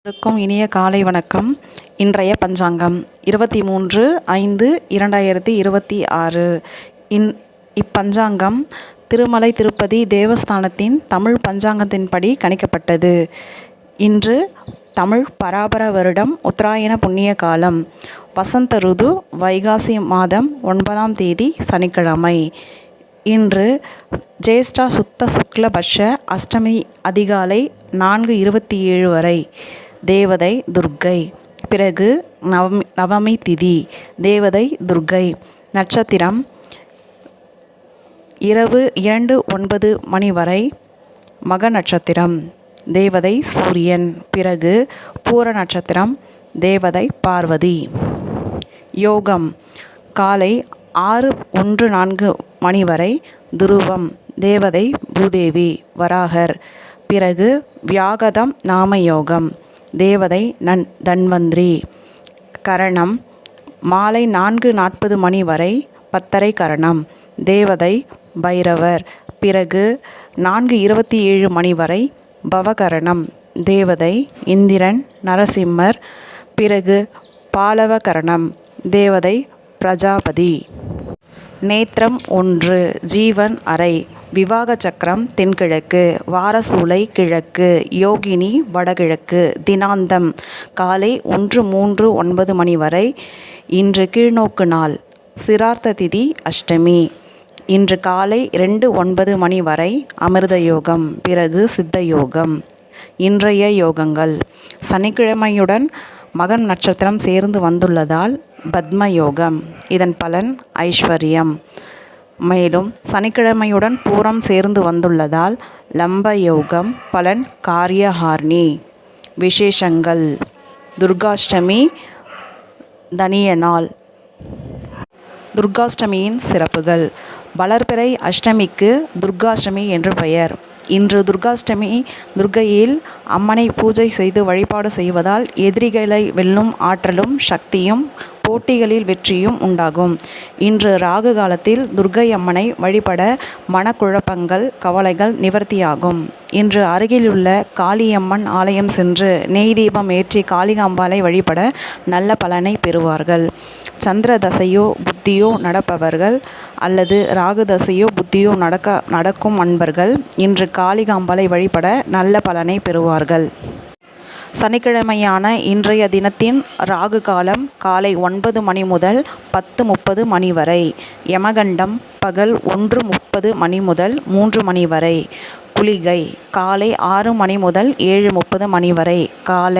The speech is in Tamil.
அனைவருக்கும் இனிய காலை வணக்கம். இன்றைய பஞ்சாங்கம் 23/5/2026. இப்பஞ்சாங்கம் திருமலை திருப்பதி தேவஸ்தானத்தின் தமிழ் பஞ்சாங்கத்தின்படி கணிக்கப்பட்டது. இன்று தமிழ் பராபர வருடம் உத்தராயண புண்ணிய காலம், வசந்த ருது, வைகாசி மாதம் 9ஆம் தேதி சனிக்கிழமை. இன்று ஜேஷ்டா சுத்த சுக்லபட்ச அஷ்டமி அதிகாலை 4:27 வரை. தேவதை துர்க்கை. பிறகு நவமி திதி. தேவதை துர்க்கை. நட்சத்திரம் இரவு 2:09 வரை மக நட்சத்திரம். தேவதை சூரியன். பிறகு பூர நட்சத்திரம். தேவதை பார்வதி. யோகம் காலை 6:14 வரை துருவம். தேவதை பூதேவி வராகர். பிறகு வியாகதம் நாமயோகம். தேவதை தன்வந்திரி. கரணம் மாலை 4:40 வரை பத்தரை கரணம். தேவதை பைரவர். பிறகு 4:27 வரை பவகரணம். தேவதை இந்திரன் நரசிம்மர். பிறகு பாலவ கரணம். தேவதை பிரஜாபதி. நேத்திரம் 1. ஜீவன் அறை. விவாக சக்கரம் தென்கிழக்கு. வாரசூலை கிழக்கு. யோகினி வடகிழக்கு. தினாந்தம் காலை 1:39 வரை. இன்று கீழ்நோக்கு நாள். சிரார்த்த திதி அஷ்டமி. இன்று காலை 2:09 வரை அமிர்த யோகம். பிறகு சித்த யோகம். இன்றைய யோகங்கள்: சனிக்கிழமையுடன் மகம் நட்சத்திரம் சேர்ந்து வந்துள்ளதால் பத்ம யோகம். இதன் பலன் ஐஸ்வர்யம். மேலும் சனிக்கிழமையுடன் பூரம் சேர்ந்து வந்துள்ளதால் லம்ப யோகம். பலன் காரியஹாரிணி. விசேஷங்கள்: துர்காஷ்டமி தனிய நாள். துர்காஷ்டமியின் சிறப்புகள்: வளர்பிறை அஷ்டமிக்கு துர்காஷ்டமி என்று பெயர். இன்று துர்காஷ்டமி. துர்க்கையில் அம்மனை பூஜை செய்து வழிபாடு செய்வதால் எதிரிகளை வெல்லும் ஆற்றலும் சக்தியும் போட்டிகளில் வெற்றியும் உண்டாகும். இன்று ராகு காலத்தில் துர்க்கை அம்மனை வழிபட மனக்குழப்பங்கள் கவலைகள் நிவர்த்தியாகும். இன்று அருகிலுள்ள காளியம்மன் ஆலயம் சென்று நெய் தீபம் ஏற்றி காளிகாம்பாளை வழிபட நல்ல பலனை பெறுவார்கள். சந்திர தசையோ புத்தியோ நடப்பவர்கள் அல்லது ராகு தசையோ புத்தியோ நடக்கும் அன்பர்கள் இன்று காளிகாம்பாளை வழிபட நல்ல பலனை பெறுவார்கள். சனிக்கிழமையான இன்றைய தினத்தின் ராகு காலம் காலை 9 முதல் 10:30 வரை. யமகண்டம் பகல் 1:30 முதல் 3 வரை. குளிகை காலை 6 முதல் 7:30 வரை. காலை